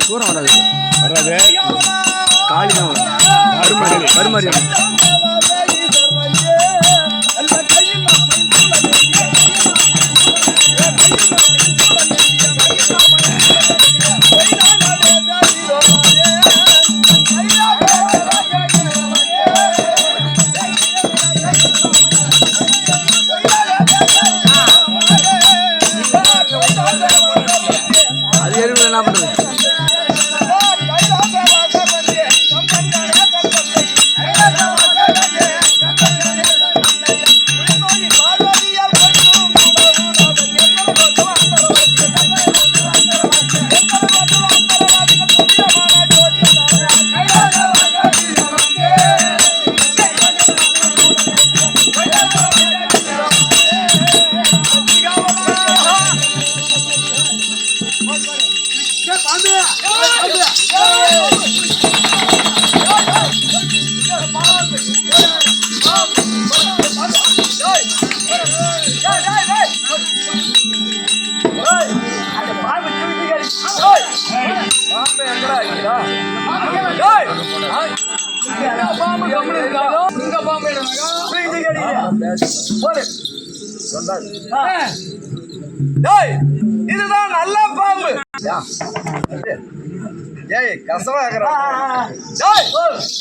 தூரம் வராது காளி தான் கருமாரி அது எருவில் என்ன பண்ணுறது? இதுதான் நல்ல பாம்பு.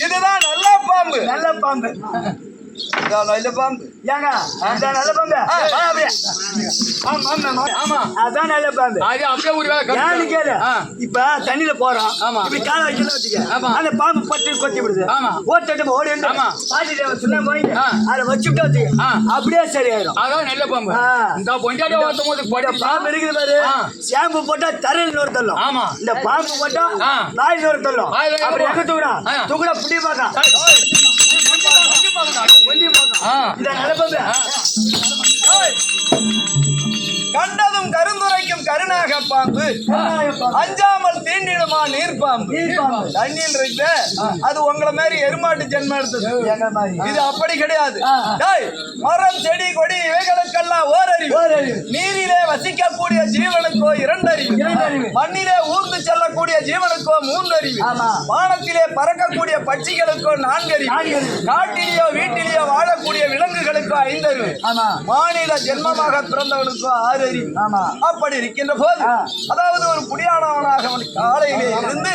இதுதான் நல்ல பாம்பு. நல்ல பாம்பு. நல்ல பாம்பு. ஏங்க அதான் நல்ல பாம்பு. ஆமா அதான் நல்ல பாம்பு. இப்ப தண்ணியில போறோம், இப்படி கால வைக்கல வச்சுக்க, அந்த பாம்பு பட்டு கொத்தி விடுது, ஓட்டு ஓடி சொன்ன போய் அதை வச்சுட்டு வச்சுக்க, அப்படியே சரியாயிரும். அதான் நல்ல பாம்பு. இந்த பாம்பு இருக்குது பாரு, ஷாம்பு போட்டா தரையில் ஒரு தள்ளும், இந்த பாம்பு போட்டா நாயில் ஒரு தள்ளும். அப்படி எங்க தூக்குறா தூக்குறா புடி பாக்கலாம். கண்டதும் கருந்துரைக்கும் கருணாக பாம்பு, அஞ்சாமல் தீண்டிடுமா நீர்பாம்பு. தண்ணியில் இருக்க அது உங்களை மாதிரி எருமாட்டு ஜென்மம் எடுத்தது. இது அப்படி கிடையாது. மரம் செடி கொடி இவைகளுக்கெல்லாம் ஓரறிவு. நீரிலே வசிக்கக்கூடிய ஜீவனுக்கோ இரண்டறிவு, மண்ணிலே ஊர்ந்து செல்லக்கூடிய ஜீவனுக்கோ மூன்றறிவு, வானத்திலே பறக்கக்கூடிய பட்சிகளுக்கோ நான்கறிவு, காட்டிலேயோ வீட்டிலேயோ வாழக்கூடிய விலங்குகளுக்கோ ஐந்தறிவு, மாநில ஜென்மமாக பிறந்தவனுக்கோ ஆறு அறிவு. அப்படி இருக்கின்ற போது, அதாவது ஒரு குடியானவனாக அவன் காலையிலே இருந்து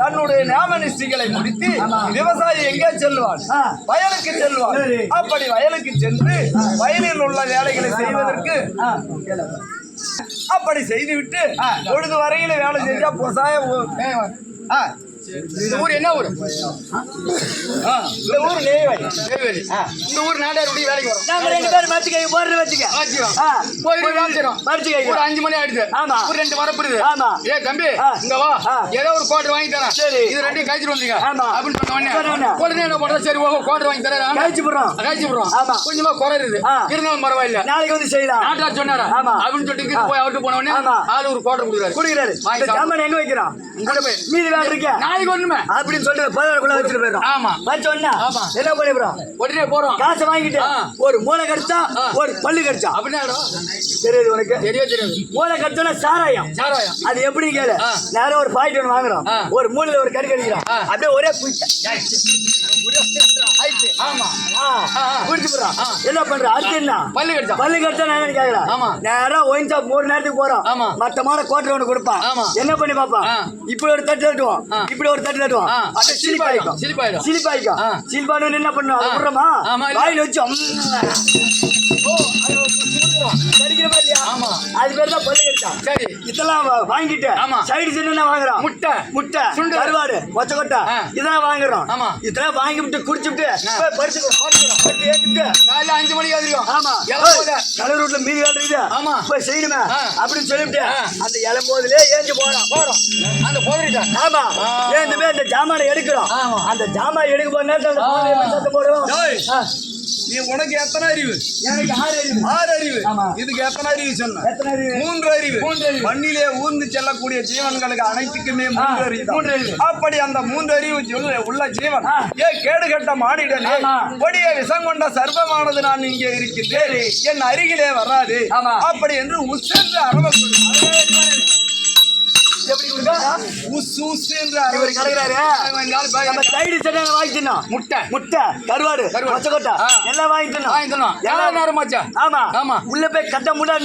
தன்னுடைய ஞாபக நிஷ்டைகளை முடித்து விவசாயி எங்கே செல்வான்? வயலுக்கு செல்வான். அப்படி வயலுக்கு சென்று வயலில் உள்ள வேலைகளை செய்வதற்கு அப்படி செய்துவிட்டு பொழுது வரையில வேலை செஞ்சா பொசாய ஊர் என்ன ஊர்? இந்த ஊர் நெய்வேலி. இந்த ஊர் நாடாருடைய வேலைக்கு வரும். நாங்க ரெண்டு பேரும் மரிச்சுக்கை போறது வச்சுக்க போய் மரிச்சுக்கை ஒரு 5 மணி ஆயிடுது. ஆமா ஒரு 2 வரப்படுது. ஆமா ஏ தம்பி இங்க வா, ஏதோ ஒரு கோட்டர் வாங்கி தரேன். சரி இது ரெண்டையும் கழிச்சிட்டு வந்தீங்க அப்படின்னு சொன்ன உடனே என்ன பண்ற? சரி கோட்டர் வாங்கி தரேன், கழிச்சு போடுறோம். ஆமா கொஞ்சமா குறையுது, இருந்தாலும் பரவாயில்ல, நாளைக்கு வந்து செய்யலாம் நாட்டார் சொன்னாரா அப்படின்னு சொல்லிட்டு போய் அவர்கிட்ட போன உடனே ஆளு ஒரு கோட்டர் கொடுக்குறாரு. சாமான் எங்க வைக்கிறான்? மீதி வேலை இருக்க நாளைக்கு ஒண்ணுமே அப்படின்னு சொல்லிட்டு பதினாறுக்குள்ள வச்சுட்டு போயிடும். ஆமா வச்சோன்னா என்ன பண்ணிடுறோம்? உடனே போறோம், காசை வாங்கிட்டு ஒரு மூளை கடிச்சா ஒரு பல்லு கடிச்சா அப்படின்னா தெரியுது உனக்கு? தெரியாது. மூளை கடிச்சோன்னா சாராயம். அது எப்படி கேளு, நேரம் ஒரு பாக்கெட் ஒன்று வாங்குறோம், ஒரு மூலையில ஒரு கறி கடிக்கிறோம், அப்படியே ஒரே பூச்சி என்ன பண்ற? அடுத்து என்ன? பல்லு கடிச்சா நான் கேக்குறேன். நேரம் ஒயின் ஷாப் 3 நேரத்துக்கு போறோம், மட்டமான கோட்டர் ஒன்று கொடுப்பான். என்ன பண்ணி பாப்பா, இப்படி ஒரு தட்டு தட்டுவோம், இப்படி ஒரு தட்டு தட்டுவோம், சிலிப்பாயிக்கும். என்ன பண்ணுவோம்? விடுறோமா வாயில வச்சு அது பேர் தான் பல்லு கடிச்சா. சரி இதெல்லாம் வாங்கிட்டு சைடு என்ன வாங்குறோம்? முட்டை கருவாடு மொச்சக்கொட்டை இதெல்லாம் வாங்குறோம். இதெல்லாம் வாங்கி விட்டு குடிச்சுட்டு காலையில 5 மணிக்கு வந்துடும். ஆமா கலர் ரூட்ல மீதி காட்டுறது. ஆமா போய் செய்யணுமே அப்படின்னு சொல்லிவிட்டு அந்த இளம்போதுலே ஏஞ்சி போறோம். அந்த போதுட்டா. ஆமா ஏந்துமே அந்த ஜாமானை எடுக்கிறோம். அந்த ஜாமான் எடுக்க போற நேரத்தில் போடுவோம். நீ உனக்கு எத்தனை அறிவு? எனக்கு 6 அறிவு. 6 அறிவு. ஆமா. இதுக்கு எத்தனை அறிவு சொன்ன? எத்தனை அறிவு? 3 அறிவு. மண்ணிலே ஊர்ந்து செல்லக்கூடிய ஜீவன்களுக்கு அனைத்துக்குமே 3 அறிவு. 3 அறிவு. அப்படி அந்த 3 அறிவு உள்ள ஜீவன் கேடு கட்ட மானிடனே, கொடிய விஷம் கொண்ட சர்வமானது நான் இங்கே இருக்கின்றேன், என் அருகிலே வராது அப்படி என்று உசென்று அரவம் எப்படி கொடுக்கா? முட்டை கருவாடு மொச்சக்கொட்டை எல்லாம் வாங்கிட்டோம். ஆமா உள்ள போய் கட்ட முன்னாடி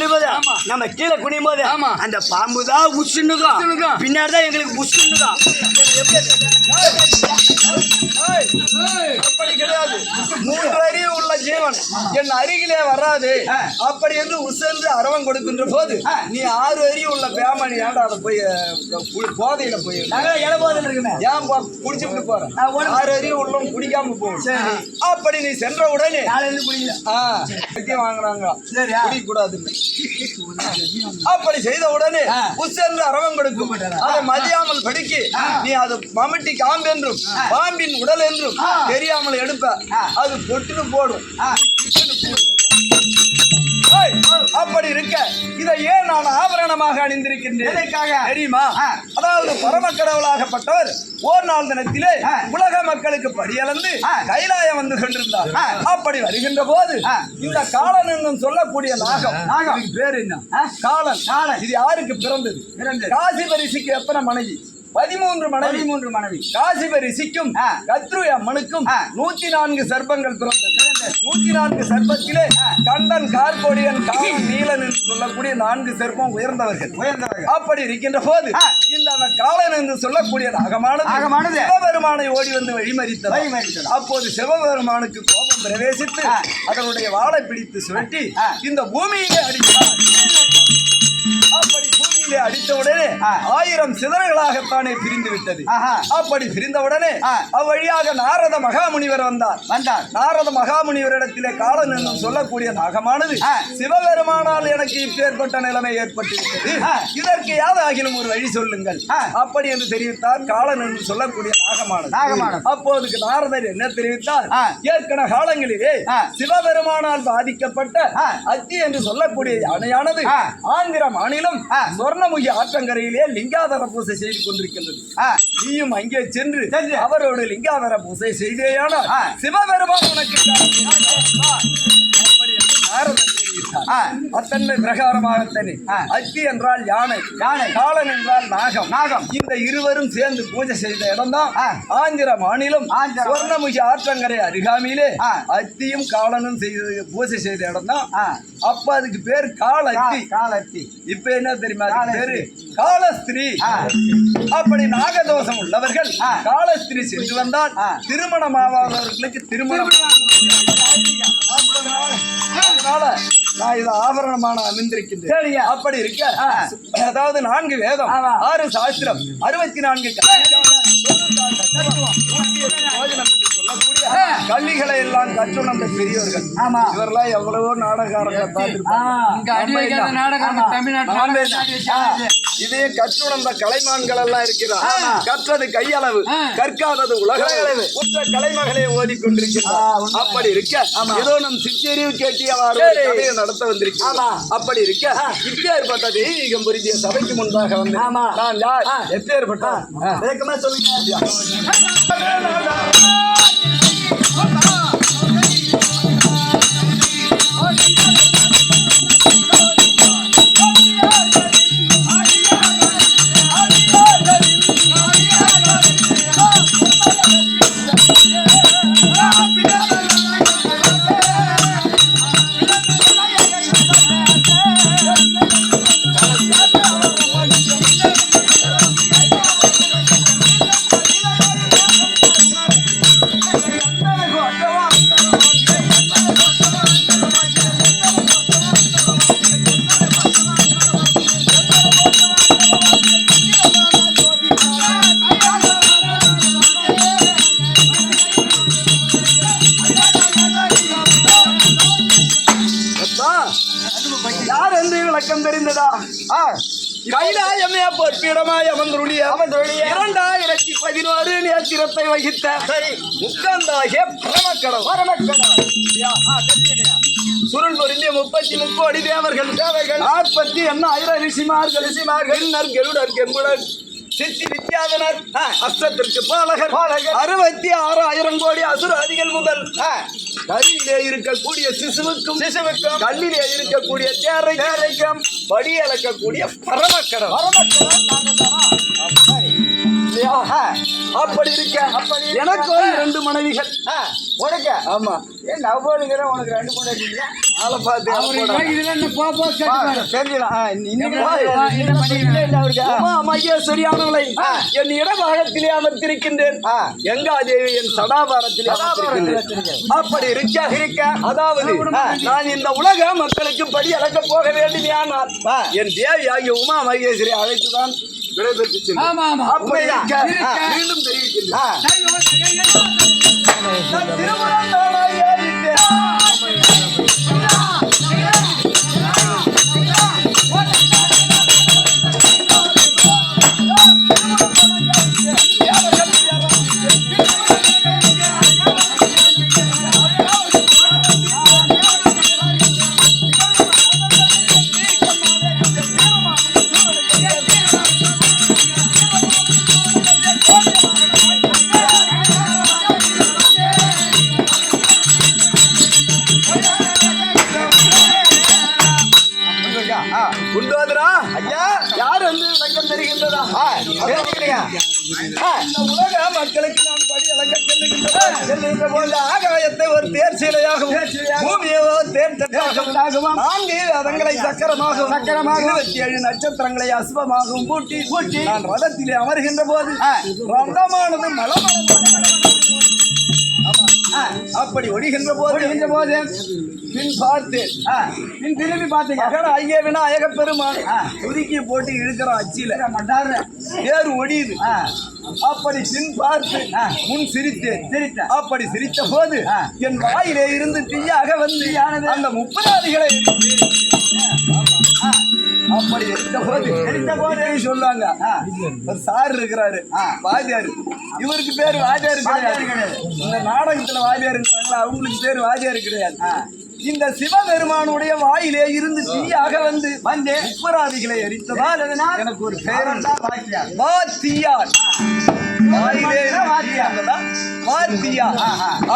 நம்ம கீழே குனியும் போது அந்த பாம்பு தான் உசுன்னுக்கும், பின்னாடி தான் எங்களுக்கு உசுன்னுக்கும். அப்படி கிடையாது. 3 அறிவு உள்ள ஜீவன் என் அருகிலே வராது அப்படி என்று உசென்று அரவம் கொடுக்கின்ற போது நீ 6 அறிவு உள்ள பேமணி ஏன்டா அதை போய் போதையில போய் ஏன் குடிச்சுட்டு போறேன்? 6 அறிவு உள்ளவன் குடிக்காம போகும். அப்படி நீ சென்ற உடனே வாங்கினாங்க குடிக்கூடாதுன்னு. அப்படி செய்த உடனே உசென்று அரவம் கொடுக்கும். அதை மதியாமல் படிக்கு நீ அது மம்முட்டி காம்பு என்றும் பாம்பின் உடல் என்றும் தெரியாமல் எடுப்ப, அது பொட்டுன்னு போடும். அப்படி இருக்க இதை ஏன் நான் ஆபரணமாக அணிந்திருக்கின்றேன் தெரியுமா? அதாவது பரம கடவுளாகப்பட்டவர் ஓர் நாள் தினத்திலே உலக மக்களுக்கு படியளந்து கைலாயம் வந்து கொண்டிருந்தார். அப்படி வருகின்ற போது இந்த காலன் என்னும் சொல்லக்கூடிய நாகம் பேரு என்ன? காலன். இது யாருக்கு பிறந்தது? காசிப ரிஷிக்கு எத்தனை மனைவி? 13 மனைவி. காசிப ரிஷிக்கும் கத்ரு அம்மனுக்கும் 104 சர்ப்பங்கள் பிறந்தது. 104 சர்ப்பத்திலே கண்டன், கார்கோடியன், காவன், நீலன் என்று சொல்லக்கூடிய 4 சர்ப்பம் உயர்ந்தவர்கள். அப்படி இருக்கின்ற போது இந்த காலன் என்று சொல்லக்கூடிய நாகமானது சிவபெருமானை ஓடி வந்து வழிமறித்தது. அப்போது சிவபெருமானுக்கு கோபம் பிரவேசித்து அதனுடைய வாளை பிடித்து சுழட்டி இந்த பூமியிலே அடித்தார். அப்படி பூமியிலே அடித்தவுடனே 1000 சிதறுகளாகத்தானே பிரிந்து விட்டது. அப்படி பிரிந்தவுடனே அவ்வழியாக நாரத மகாமுனிவர் வந்தார். நாரத மகாமுனிவரிடத்திலே காலன் என்னும் சொல்லக்கூடிய நாகமானது சிவபெருமானால் எனக்கு இப்பேற்பட்ட நிலைமை ஏற்பட்டிருக்கிறது, இதற்கு யாதாகிலும் ஒரு வழி சொல்லுங்கள் அப்படி என்று தெரிவித்தார் காலன் என்று சொல்லக்கூடிய நாகமானது. அப்போதுக்கு நாரதர் என்ன தெரிவித்தார்? ஏற்கனவே காலங்களிலே சிவபெருமானால் பாதிக்கப்பட்ட அத்தி என்று சொல்லக்கூடிய யானையானது ஆந்திர மாநிலம் சொர்ணமுகி ஆற்றங்கரையிலே லிங்காதர பூசை செய்து கொண்டிருக்கின்றது. நீயும் அங்கே சென்று அவரோடு லிங்காதர பூசை செய்தேயானால் சிவபெருமான் உனக்கு அப்படி என்று நாரதன் தெரிவித்தார். அத்தன்மை பிரகாரமாகத்தனே அத்தி என்றால் யானை, காலன் என்றால் நாகம். இந்த இருவரும் சேர்ந்து பூஜை செய்த இடம்தான் ஆந்திர மாநிலம் சொர்ணமுகி ஆற்றங்கரை அருகாமையிலே அத்தியும் காலனும் பூஜை செய்த இடம் தான். அப்ப அதுக்கு பேர் காலத்தி. இப்ப என்ன தெரியுமா பேரு? காலஸ்திரீ. அப்படி நாகதோஷம் உள்ளவர்கள் காலஸ்திரீ சென்று வந்தால் திருமணம் ஆகாதவர்களுக்கு திருமணம். அதனால நான் இது ஆபரணமான அணிந்திருக்கின்றேன். அப்படி இருக்க அதாவது 4 வேதம், 6 சாஸ்திரம், 64 கல்விகளை எல்லாம் கற்றுணர்ந்த பெரியவர்கள். இவரெல்லாம் எவ்வளவோ நாடகாரங்களை இதே கற்றுணர்ந்த கலைமான்கள் எல்லாம் இருக்கிறார். கற்றது கையளவு, கற்காதது உலக அளவு. உற்ற கலைமகளை ஓதிக்கொண்டிருக்கிறார். அப்படி இருக்க ஏதோ நம் சிற்றறிவு கேட்டியவாறு கதையை நடத்த வந்திருக்கிறார். அப்படி இருக்க இப்பேற்பட்ட தெய்வீகம் புரிந்திய சபைக்கு முன்பாக வந்து நான் யார், எப்பேற்பட்ட சொல்லுங்க. யார் என்று விளக்கம் தெரிந்ததா? கைலாயமே பொற்பிடமாய் அமர்ந்துருளிய 2011 நேத்திரத்தை வகித்த முக்கந்தாகிய சுருள் பொருந்திய 30 தேவர்கள் 40 ரிஷிமார்கள் கிண்ணர் கெருடர் கெம்புடர் சித்தி வித்யாதனர் அஷ்டத்திற்கு பாலகர் 66,000 கோடி அசுராதிகள் முதல் கல்லிலே இருக்கக்கூடிய சிசுவுக்கும் கல்லிலே இருக்கக்கூடிய தேரைக்கும் படி அளக்கக்கூடிய பரமக்கடல் அப்படி இருக்க எனக்கு 2 மனைவிகள் உனக்கு ஆமா ஏன் நவ்வோடுங்கிற உனக்கு 2 மனைவி ஆளை பார்த்து சரியானவளை என் இடபாகத்திலே அமர்த்திருக்கின்றேன் கங்காதேவி என் சடாபாரத்திலே அப்படி இருக்க அதாவது நான் இந்த உலக மக்களுக்கு படி அளக்க போக வேண்டுமையானால் என் தேவியாகிய உமா மகேஸ்வரி அழைத்துதான் விடைபெற்று செல்லும் மீண்டும் தெரிவிக்கின்றேன் உலக மக்களுக்கு நான் படி அளக்க செல்லுகின்ற போது ஆகாயத்தை ஒரு தேர் சீலையாகவும் பூமியை தேர் தட்டாகவும் 4 ரதங்களை சக்கரமாகவும் 27 நட்சத்திரங்களை அஸ்வமாகவும் பூட்டி நான் ரதத்திலே அமர்கின்ற போது ரதமானது அப்படி ஒடிகின்ற போது பின் பார்த்து பின் திரும்பி பார்த்தீங்க ஐயா விநாயக பெருமான் துருக்கி போட்டு இழுக்கிறான் அச்சியில தேர் ஒடியுது அப்படி பின் பார்த்து முன் சிரித்தேன் அப்படி சிரித்த போது என் வாயிலே இருந்து தீயாக வந்து அந்த 30 அப்படி எடுத்த போது சொல்லுவாங்க ஒரு சார் இருக்கிறாரு வாத்தியாரு இவருக்கு பேரு வாத்தியாரு கிடையாது இந்த நாடகத்துல வாத்தியாரு இருக்கிறாங்களா அவங்களுக்கு பேரு வாத்தியாரு கிடையாது இந்த சிவபெருமானுடைய வாயிலே இருந்து தீயாக வந்து 30 எரித்ததால் எனக்கு ஒரு பேர் வாத்தியார்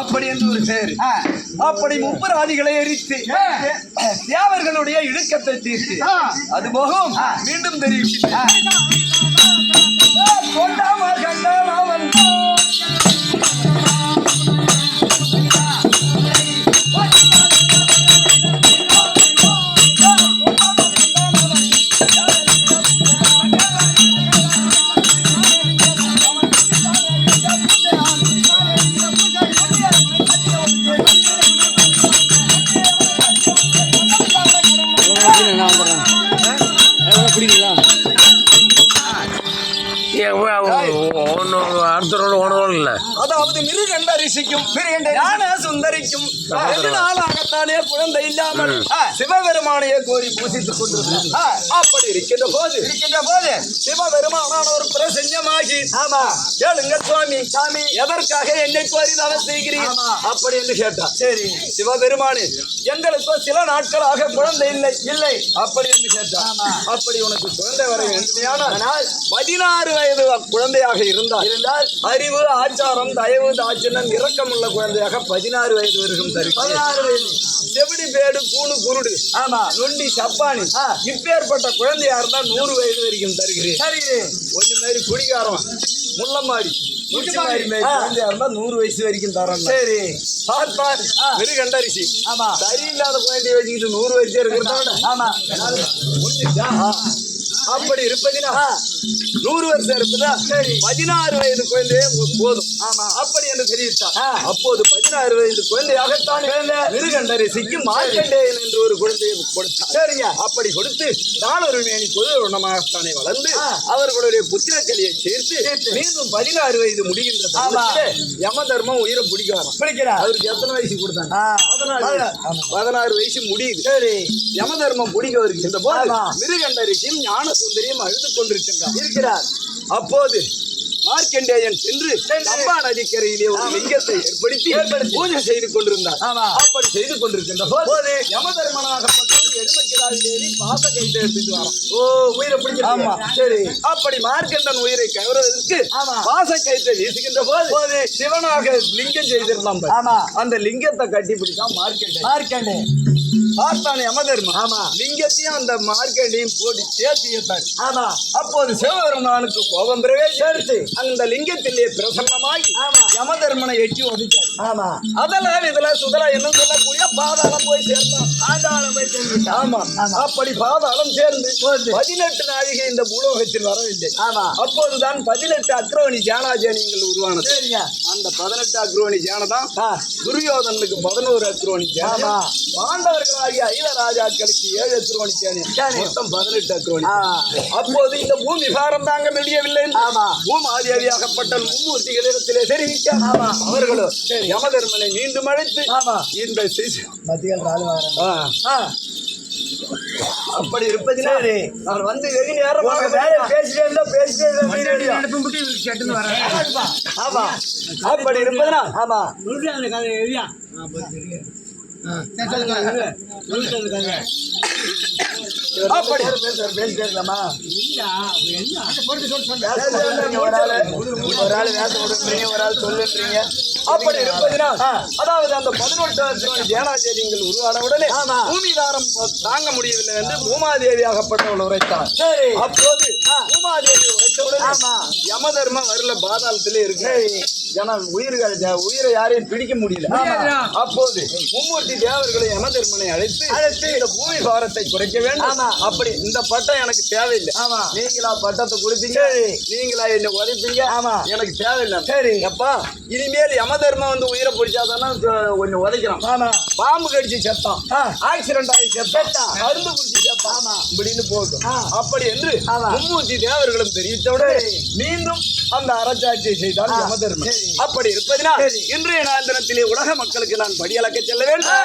அப்படி என்று ஒரு பேரு அப்படி 30 எரித்து தேவர்களுடைய இழுக்கத்தை தீர்த்து அது போகும் மீண்டும் தெரிவிக்கிறேன் அதாவது மிருகண்ட ரிஷிக்கும் ஞான சுந்தரிக்கும் 2 நாளாகத்தானே குழந்தை இல்லாமல் சிவபெருமானையே கோரி பூசித்துக் கொண்டிருந்தார். அப்படி இருக்கின்ற போது சிவபெருமானான ஒரு பிரசன்னமாகி கேளுங்க சுவாமி எதற்காக என்னை கோரி தவம் செய்கிறீர் அப்படி என்று கேட்டார். சரி சிவபெருமானே எங்களுக்கு சில நாட்களாக குழந்தை இல்லை அப்படி என்று கேட்டார். அப்படி உனக்கு குழந்தை வர வேண்டுமையானால் 16 வயது குழந்தையாக இருந்தால் அறிவு ஆச்சாரம் தயவு தாட்சிணம் இரக்கமுள்ள குழந்தையாக 16 வயது வரைக்கும் தரும். 16 வயது செவிடி பேடு கூணு குருடு நொண்டி சப்பானி இப்பேற்பட்ட குழந்தையா இருந்தா 100 வயது வரைக்கும் தருகிறேன். கொஞ்சம் மாதிரி குடிகாரம் முள்ளமாடி குழந்தையா இருந்தா 100 வயசு வரைக்கும் தரோம். சரி பார்ப்பார் மிருகண்ட ரிஷி சரியில்லாத குழந்தைய வச்சுக்கிட்டு 100 வயசு இருக்கிறதா அப்படி இருப்பதினா 100 வருஷம் இருப்பதா 16 வயது குழந்தையே போதும் அப்படி என்று தெரிவித்தார். அப்போது 16 வயது குழந்தையாகத்தான் மிருகண்ட ரிஷிக்கு மார்க்கண்டேயன் என்று ஒரு குழந்தையை கொடுத்தார். சரிங்க அப்படி கொடுத்து நாளொரு மேனி பொதுமாகத்தானே வளர்ந்து அவர்களுடைய புத்திரக்கலியை சேர்த்து மீண்டும் 16 வயது முடிகின்ற யம தர்மம் உயிரை பிடிக்கிறார். அவருக்கு எத்தனை வயசு கொடுத்தாங்க? 16 வயசு முடியுது. சரி யம தர்மம் முடிக்க வருகின்ற போது ஆமா. மிருகண்ட ரிஷியும் ஞான சுந்தரியும் அழுது கொண்டிருக்கின்றார். இருக்கிறார். அப்போது மார்க்கண்டேயன் சென்று அம்பா நதிக்கரையிலே ஒரு லிங்கத்தை ஏற்படுத்தி பூஜை செய்து கொண்டிருந்தார். ஆமா. அப்படி செய்து கொண்டிருக்கின்ற போது யமதர்மனாகப்பட்டவர் எருமக்கிடாவிலேறி பாச கைத்தை எடுத்துட்டு வரோம். ஓ உயிரை பிடிச்சி. ஆமா. சரி அப்படி மார்க்கண்டன் உயிரை கவர்வதற்கு ஆமா. பாச கைத்தை வீசுகின்ற போது சிவனாக லிங்கம் செய்திருந்தான். ஆமா. அந்த லிங்கத்தை கட்டி பிடிச்சான் மார்க்கண்டேயன். மார்க்கண்டே பார்த்தான் யமதர்மன். ஆமா. லிங்கத்தையும் அந்த மார்க்கண்டையும் போட்டு சேர்த்து. ஆமா. அப்போது சிவபெருமானுக்கு கோபம் பிரவேசித்து அந்த லிங்கத்திலே பிரசன்னமாகி ஆமா. யமதர்மனை எட்டி ஒதுச்சார். ஆமா. அதெல்லாம் இதுல சுதரா என்ன சொல்லக்கூடிய பாதாளம் போய் சேர்ந்தான். ஆண்டாளம் போய் சேர்ந்துட்டான். ஆமா. ஆமா. அப்படி பாதாளம் சேர்ந்து போது. 18 நாழிகை இந்த பூலோகத்தில் வரவில்லை. ஆமா. அப்போதுதான் 18 அக்ரோணி ஜானாஜானியங்கள் உருவானது. சரிங்க. அந்த 18 அக்ரோணி ஜானதான் ஆ. துரியோதனுக்கு 11 அக்ரோணி ஜானம். ஆமா. பாண்டவர்களாகிய 5 ராஜாக்களுக்கு 7 அக்ரோணி ஜானம். மொத்தம் 18 அக்ரோணி. ஆ. அப்போது இந்த பூமி பாரம் தாங்க முடியவில்லை. ஆமா. பூமாதேவியாகப்பட்ட மும்மூர்த்திகளிடத்திலே தெரிவிக்க ஆமா. அவர்களோ யமதர்மனை மீண்டும் அழைத்து ஆமா. இந்த மத்தியில் ராஜு அப்படி இருப்பதினால் சரி. நான் வந்து வெகு நேரமாக பேசிட்டே இருந்தா ஆமா. அப்படி இருப்பதனால் ஆமா. அப்படி பேசிட்டே இருக்கலாமா? ஒரு ஆள் வேச விடுறீங்க, ஒரு ஆள் சொல்லுன்றீங்க. அப்படி இருப்பதினால் அதாவது அந்த 18 ஜேனாச்சரியங்கள் உருவான உடனே பூமி தாரம் தாங்க முடியவில்லை என்று பூமாதேவியாகப்பட்டவள் உரைத்தார். சரி. அப்போது பூமாதேவி உரைத்த உடனே யமதர்மம் வரல பாதாளத்திலே இருக்கு. ஏன்னா உயிரை யாரையும் பிடிக்க முடியல. அப்போது மும்மூர்த்தி தேவர்களை யமதர்மனை அழைத்து இந்த பூமி பாரத்தை குறைக்க வேண்டும். அப்படி இந்த பட்டம் எனக்கு தேவையில்லை. நீங்களா பட்டத்தை கொடுப்பீங்க, நீங்களா என்ன உதைப்பீங்க, எனக்கு தேவையில்லை. சரி அப்பா, இனிமேல் யமதர்மம் வந்து உயிரை பிடிச்சாதானா கொஞ்சம் உதைக்கிறான். பாம்பு கடிச்சு செத்தான், ஆக்சிடென்ட் ஆகி செத்தான், மருந்து குடிச்சு செத்தான் இப்படின்னு போகும். அப்படி என்று மும்மூர்த்தி தேவர்களும் தெரிவித்தவுடன் மீண்டும் அந்த அரசாட்சியை செய்தால் யமதர்மன். அப்படி இருப்பதினால் இன்றைய நாள் தினத்திலே உலக மக்களுக்கு நான் படியளக்க செல்ல வேண்டும்.